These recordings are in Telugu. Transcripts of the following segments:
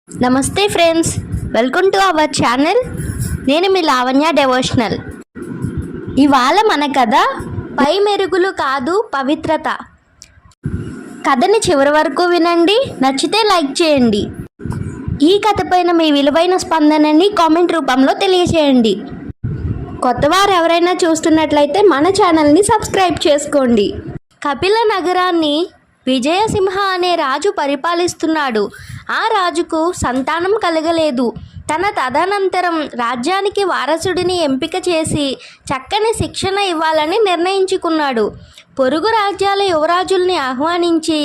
నమస్తే friends, welcome to our channel. నేను మీ లావణ్య డెవోషనల్. ఇవాళ మన కథ పై మెరుగులు కాదు పవిత్రత. కథని చివరి వరకు వినండి, నచ్చితే లైక్ చేయండి. ఈ కథ పైన మీ విలువైన స్పందనని కామెంట్ రూపంలో తెలియచేయండి. కొత్తవారు ఎవరైనా చూస్తున్నట్లయితే మన ఛానల్ని సబ్స్క్రైబ్ చేసుకోండి. కపిల నగరాన్ని విజయసింహ అనే రాజు పరిపాలిస్తున్నాడు. ఆ రాజుకు సంతానం కలగలేదు. తన తదనంతరం రాజ్యానికి వారసుడిని ఎంపిక చేసి చక్కని శిక్షణ ఇవ్వాలని నిర్ణయించుకున్నాడు. పొరుగు రాజ్యాల యువరాజుల్ని ఆహ్వానించి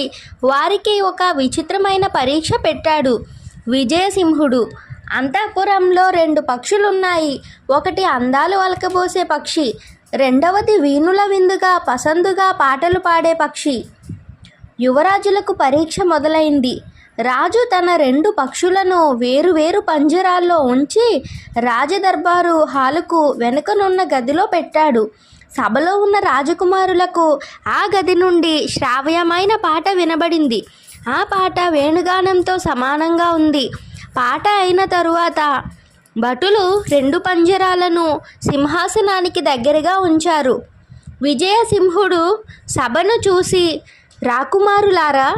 వారికి ఒక విచిత్రమైన పరీక్ష పెట్టాడు. విజయసింహుడు, అంతఃపురంలో 2 పక్షులున్నాయి. ఒకటి అందాలు వలకబోసే పక్షి, రెండవది వీణుల విందుగా పసందుగా పాటలు పాడే పక్షి. యువరాజులకు పరీక్ష మొదలైంది. రాజు తన 2 పక్షులను వేరువేరు పంజరాల్లో ఉంచి రాజదర్బారు హాలుకు వెనుకనున్న గదిలో పెట్టాడు. సభలో ఉన్న రాజకుమారులకు ఆ గది నుండి శ్రావ్యమైన పాట వినబడింది. ఆ పాట వేణుగానంతో సమానంగా ఉంది. పాట అయిన తరువాత భటులు 2 పంజరాలను సింహాసనానికి దగ్గరగా ఉంచారు. విజయసింహుడు సభను చూసి, రాకుమారులారా,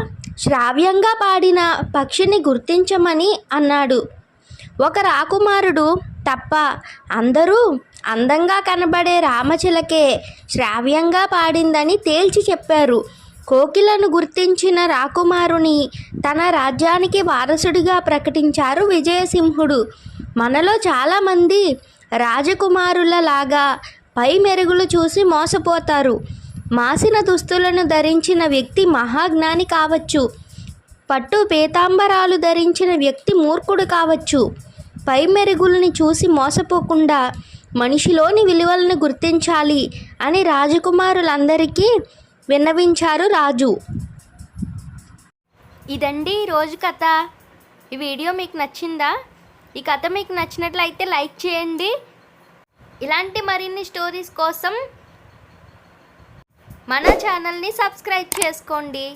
శ్రావ్యంగా పాడిన పక్షిని గుర్తించమని అన్నాడు. ఒక రాకుమారుడు తప్ప అందరూ అందంగా కనబడే రామచిలకే శ్రావ్యంగా పాడిందని తేల్చి చెప్పారు. కోకిలను గుర్తించిన రాకుమారుని తన రాజ్యానికి వారసుడిగా ప్రకటించారు విజయసింహుడు. మనలో చాలామంది రాజకుమారుల లాగా పై మెరుగులు చూసి మోసపోతారు. మాసిన దుస్తులను ధరించిన వ్యక్తి మహాజ్ఞాని కావచ్చు. పట్టు పీతాంబరాలు ధరించిన వ్యక్తి మూర్ఖుడు కావచ్చు. పై మెరుగుల్ని చూసి మోసపోకుండా మనిషిలోని విలువలను గుర్తించాలి అని రాజకుమారులందరికీ విన్నవించారు రాజు. ఇదండి ఈరోజు కథ. ఈ వీడియో మీకు నచ్చిందా? ఈ కథ మీకు నచ్చినట్లయితే లైక్ చేయండి. ఇలాంటి మరిన్ని స్టోరీస్ కోసం మన ఛానల్ని సబ్స్క్రైబ్ చేసుకోండి.